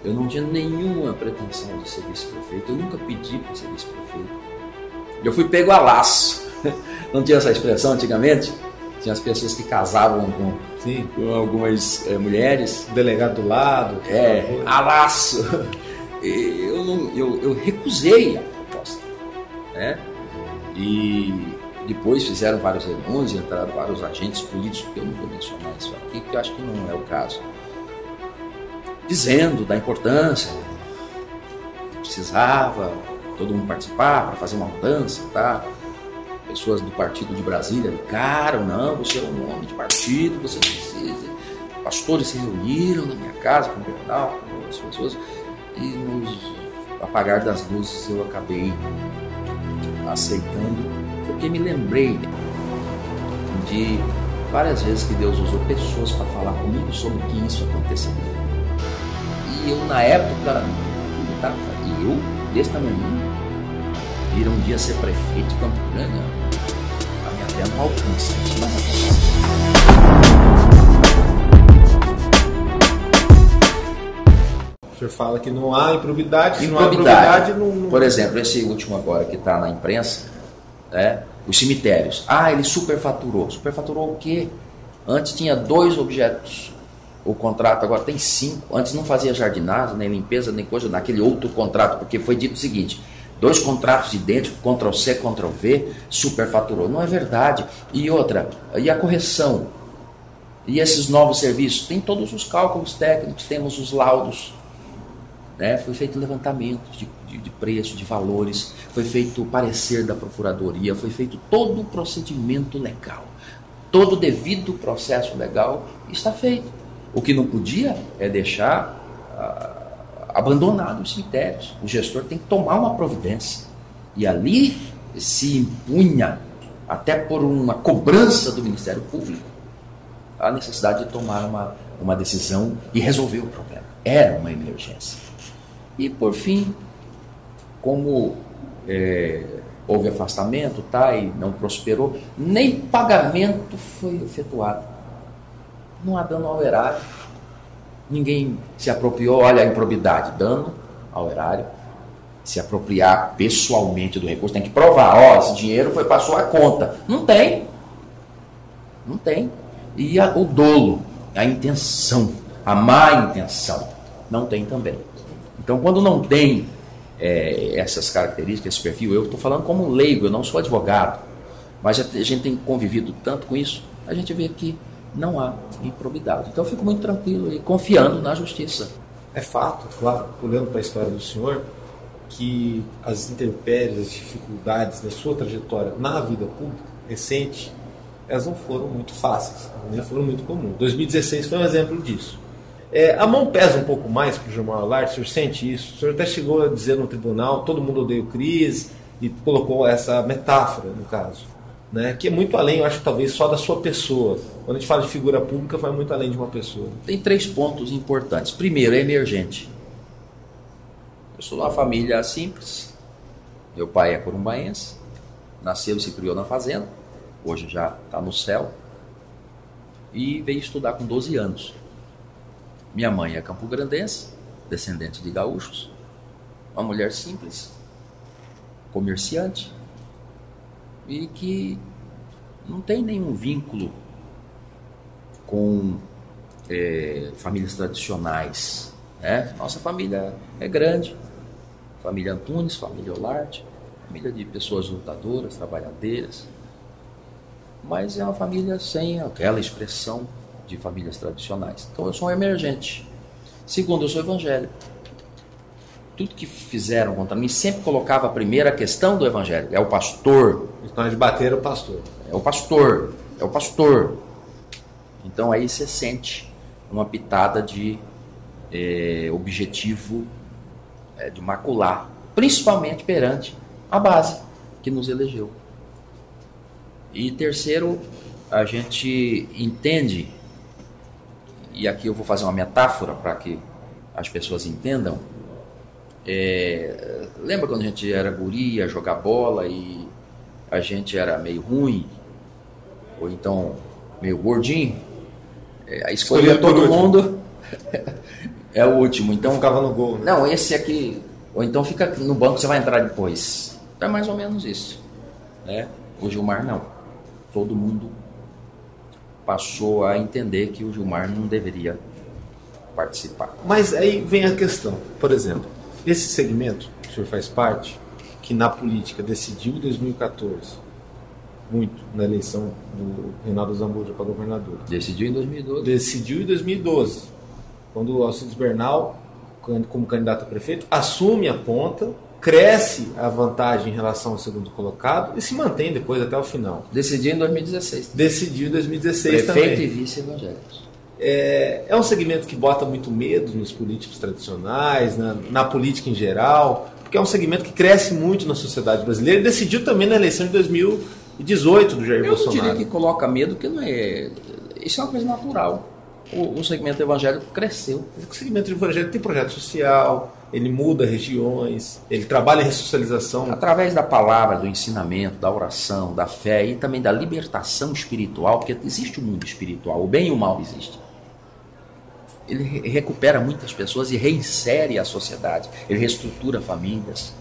Eu não tinha nenhuma pretensão de ser vice-prefeito, eu nunca pedi para ser vice-prefeito. Eu fui pego a laço. Não tinha essa expressão antigamente? Tinha as pessoas que casavam com algumas mulheres. O delegado do lado. A laço. Eu recusei a proposta. Né? E depois fizeram várias reuniões, entraram vários agentes políticos, que eu não vou mencionar isso aqui, porque eu acho que não é o caso. Dizendo da importância, precisava todo mundo participar para fazer uma mudança, tá? Pessoas do partido de Brasília ligaram, não, você é um homem de partido, você precisa. Pastores se reuniram na minha casa, com o Bernal, com outras pessoas, e no apagar das luzes eu acabei aceitando, porque me lembrei de várias vezes que Deus usou pessoas para falar comigo sobre que isso aconteceria. E eu, na época, desse tamanho, vir um dia ser prefeito de Campo Grande, a minha fé não alcança. O senhor fala que não há improbidade. Por exemplo, esse último agora que está na imprensa, os cemitérios. Ele superfaturou. Superfaturou o quê? Antes tinha 2 objetos. O contrato agora tem 5. Antes não fazia jardinagem, nem limpeza, nem coisa naquele outro contrato, porque foi dito o seguinte: 2 contratos idênticos, Ctrl+C, Ctrl+V, superfaturou. Não é verdade. E outra, e a correção? E esses novos serviços? Tem todos os cálculos técnicos, temos os laudos. Foi feito levantamento de preço, de valores, foi feito o parecer da Procuradoria, foi feito todo o procedimento legal. Todo o devido processo legal está feito. O que não podia é deixar abandonado os cemitérios. O gestor tem que tomar uma providência. E ali se impunha, até por uma cobrança do Ministério Público, a necessidade de tomar uma decisão e resolver o problema. Era uma emergência. E, por fim, como houve afastamento e não prosperou, nem pagamento foi efetuado. Não há dano ao erário. Ninguém se apropriou, olha a improbidade, dano ao erário. Se apropriar pessoalmente do recurso, tem que provar, esse dinheiro foi para a sua conta. Não tem. Não tem. E o dolo, a intenção, a má intenção, não tem também. Então, quando não tem essas características, esse perfil, eu estou falando como leigo, eu não sou advogado, mas a gente tem convivido tanto com isso, a gente vê que não há improbidade. Então eu fico muito tranquilo e confiando na justiça. É fato, claro, olhando para a história do senhor, que as intempéries, as dificuldades da sua trajetória na vida pública recente, elas não foram muito fáceis, nem foram muito comuns. 2016 foi um exemplo disso. A mão pesa um pouco mais para o Gilmar Holart, o senhor sente isso? O senhor até chegou a dizer no tribunal, todo mundo odeia o Cris, e colocou essa metáfora, no caso, que é muito além, eu acho, talvez, só da sua pessoa. Quando a gente fala de figura pública, vai muito além de uma pessoa. Tem 3 pontos importantes. Primeiro, é emergente. Eu sou de uma família simples, meu pai é corumbaense, nasceu e se criou na fazenda, hoje já está no céu, e veio estudar com 12 anos. Minha mãe é campograndense, descendente de gaúchos, uma mulher simples, comerciante, e que não tem nenhum vínculo com famílias tradicionais. Nossa família é grande, família Antunes, família Holart, família de pessoas lutadoras, trabalhadeiras, mas é uma família sem aquela expressão de famílias tradicionais. Então eu sou um emergente. Segundo, eu sou evangélico. Tudo que fizeram contra mim sempre colocava a primeira questão do evangelho. É o pastor. Então de bater o pastor. É o pastor. É o pastor. Então aí você sente uma pitada de objetivo de macular, principalmente perante a base que nos elegeu. E terceiro, a gente entende, e aqui eu vou fazer uma metáfora para que as pessoas entendam. Lembra quando a gente era guri, ia jogar bola e a gente era meio ruim, ou então meio gordinho? Aí escolhia todo mundo, É o último. Então ficava no gol, né? Não, esse aqui, ou então fica no banco, você vai entrar depois. É mais ou menos isso, né? O Gilmar não. Todo mundo passou a entender que o Gilmar não deveria participar. Mas aí vem a questão, por exemplo, esse segmento que o senhor faz parte, que na política decidiu em 2014 muito na eleição do Reinaldo Zambuja para governador. Decidiu em 2012. Decidiu em 2012, quando o Alcides Bernal, como candidato a prefeito, assume a ponta, cresce a vantagem em relação ao segundo colocado e se mantém depois até o final. Decidiu em 2016. Decidiu em 2016 também. Prefeito e vice evangélicos. É um segmento que bota muito medo nos políticos tradicionais, na política em geral, porque é um segmento que cresce muito na sociedade brasileira e decidiu também na eleição de 2018 do Jair Bolsonaro. Eu não diria que coloca medo, porque não é... Isso é uma coisa natural. O segmento evangélico cresceu. O segmento evangélico tem projeto social, ele muda regiões, ele trabalha em ressocialização. Através da palavra, do ensinamento, da oração, da fé e também da libertação espiritual, porque existe o mundo espiritual, o bem e o mal existe. Ele recupera muitas pessoas e reinsere a sociedade, ele reestrutura famílias,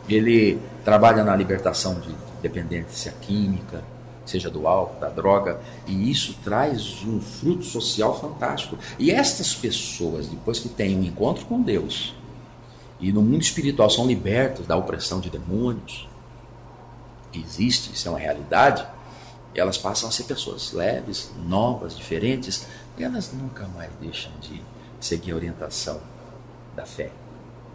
ele trabalha na libertação de dependência química, seja do álcool, da droga, e isso traz um fruto social fantástico. E estas pessoas, depois que têm um encontro com Deus e no mundo espiritual são libertas da opressão de demônios, que existe, isso é uma realidade, elas passam a ser pessoas leves, novas, diferentes, e elas nunca mais deixam de seguir a orientação da fé.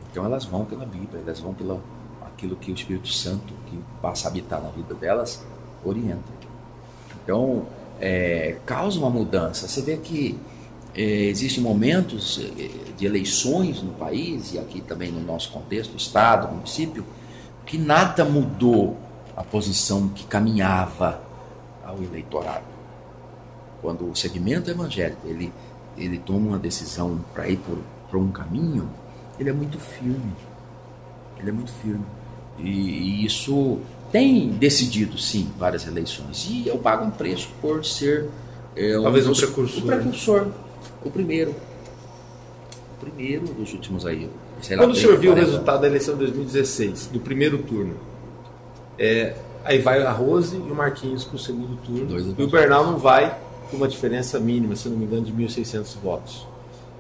Então elas vão pela Bíblia, elas vão pelo aquilo que o Espírito Santo, que passa a habitar na vida delas, orienta. Então, causa uma mudança. Você vê que existem momentos de eleições no país, e aqui também no nosso contexto, estado, município, que nada mudou a posição que caminhava ao eleitorado. Quando o segmento evangélico ele toma uma decisão para ir por um caminho, ele é muito firme. Ele é muito firme. E isso tem decidido, sim, várias eleições. E eu pago um preço por ser talvez o precursor. O precursor. O primeiro dos últimos aí. Quando o senhor viu o resultado da eleição de 2016, do primeiro turno, aí vai a Rose e o Marquinhos para o segundo turno, e o Bernal não vai com uma diferença mínima, se não me engano, de 1.600 votos.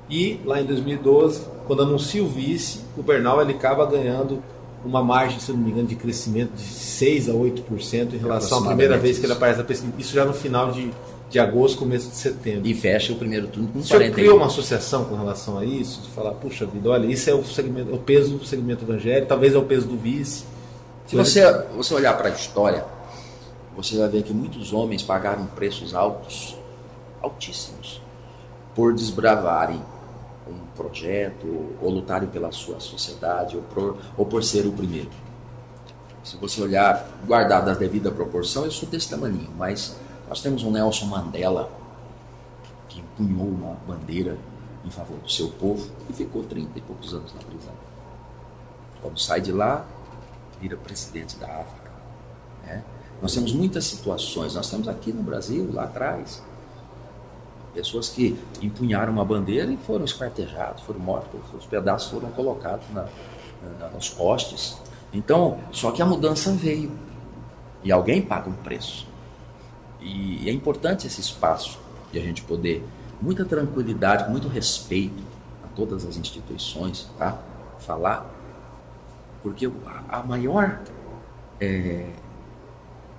E lá em 2012, quando anuncia o vice, o Bernal ele acaba ganhando uma margem, se não me engano, de crescimento de 6% a 8% em relação à primeira vez que ele aparece na pesquisa. Isso já no final de agosto, começo de setembro. E fecha o primeiro turno com 41%. O senhor criou uma associação com relação a isso? De falar, puxa vida, olha, isso é o peso do segmento evangélico, talvez é o peso do vice. Se você olhar para a história, você vai ver que muitos homens pagaram preços altíssimos, por desbravarem um projeto, ou lutarem pela sua sociedade, ou por ser o primeiro. Se você olhar, guardado a devida proporção, eu sou desse tamanho, mas nós temos um Nelson Mandela, que empunhou uma bandeira em favor do seu povo, e ficou 30 e poucos anos na prisão. Quando sai de lá, vira presidente da África, né? Nós temos muitas situações, nós temos aqui no Brasil, lá atrás, pessoas que empunharam uma bandeira e foram esquartejados, foram mortos, os pedaços foram colocados nos postes. Então, só que a mudança veio e alguém paga um preço. E é importante esse espaço de a gente poder, muita tranquilidade, com muito respeito a todas as instituições, tá? Falar, porque a maior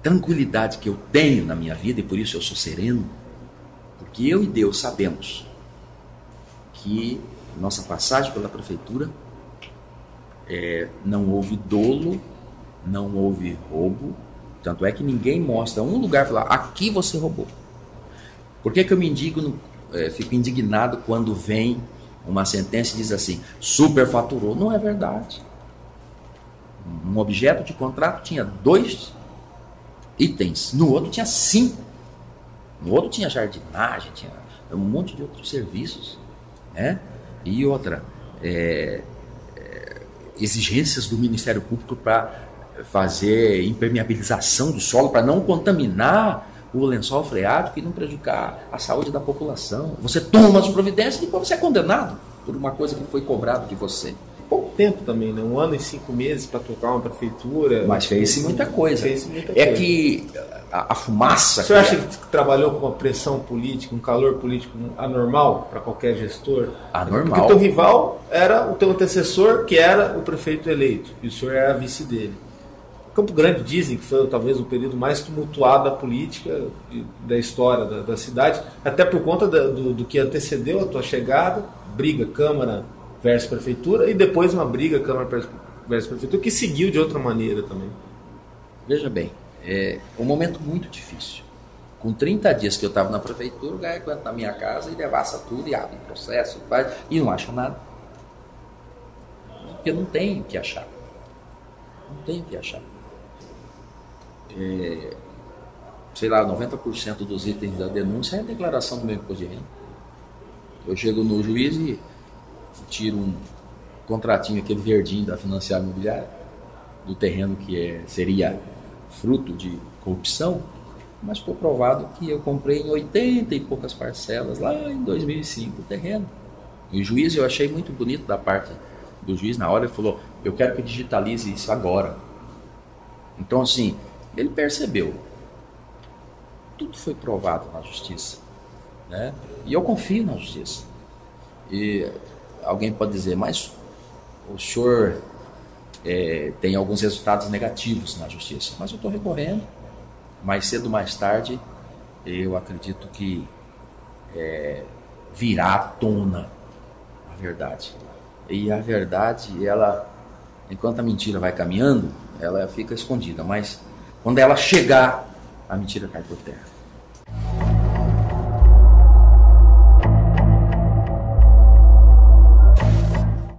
tranquilidade que eu tenho na minha vida, e por isso eu sou sereno, porque eu e Deus sabemos que nossa passagem pela prefeitura não houve dolo, não houve roubo, tanto é que ninguém mostra um lugar e fala, aqui você roubou. Por que eu me fico indignado quando vem uma sentença e diz assim, superfaturou? Não é verdade. Um objeto de contrato tinha 2 itens, no outro tinha 5. No outro tinha jardinagem, tinha um monte de outros serviços, né? E outra, exigências do Ministério Público para fazer impermeabilização do solo, para não contaminar o lençol freático e não prejudicar a saúde da população. Você toma as providências e depois você é condenado por uma coisa que foi cobrada de você. Pouco tempo também, né? 1 ano e 5 meses para tocar uma prefeitura. Mas fez-se muita coisa. É que a fumaça... O senhor acha que trabalhou com uma pressão política, um calor político anormal para qualquer gestor? Anormal. Porque o teu rival era o teu antecessor, que era o prefeito eleito, e o senhor era vice dele. Campo Grande dizem que foi talvez o período mais tumultuado da política da história da cidade, até por conta do que antecedeu a tua chegada, briga Câmara versus Prefeitura, e depois uma briga Câmara versus Prefeitura, que seguiu de outra maneira também. Veja bem, é um momento muito difícil. Com 30 dias que eu estava na Prefeitura, o Gaeco entra na minha casa e devassa tudo e abre processo, faz, e não acha nada. Porque não tem o que achar. Não tem o que achar. Sei lá, 90% dos itens da denúncia é a declaração do meu imposto de renda. Eu chego no juiz e tiro um contratinho, aquele verdinho da financiária imobiliária, do terreno que seria fruto de corrupção, mas foi provado que eu comprei em 80 e poucas parcelas lá em 2005 o terreno. E o juiz, eu achei muito bonito da parte do juiz, na hora ele falou, eu quero que digitalize isso agora. Então assim, ele percebeu, tudo foi provado na justiça, né? E eu confio na justiça. E alguém pode dizer, mas o senhor tem alguns resultados negativos na justiça, mas eu estou recorrendo, mais cedo ou mais tarde, eu acredito que virá à tona a verdade. E a verdade, ela, enquanto a mentira vai caminhando, ela fica escondida, mas quando ela chegar, a mentira cai por terra.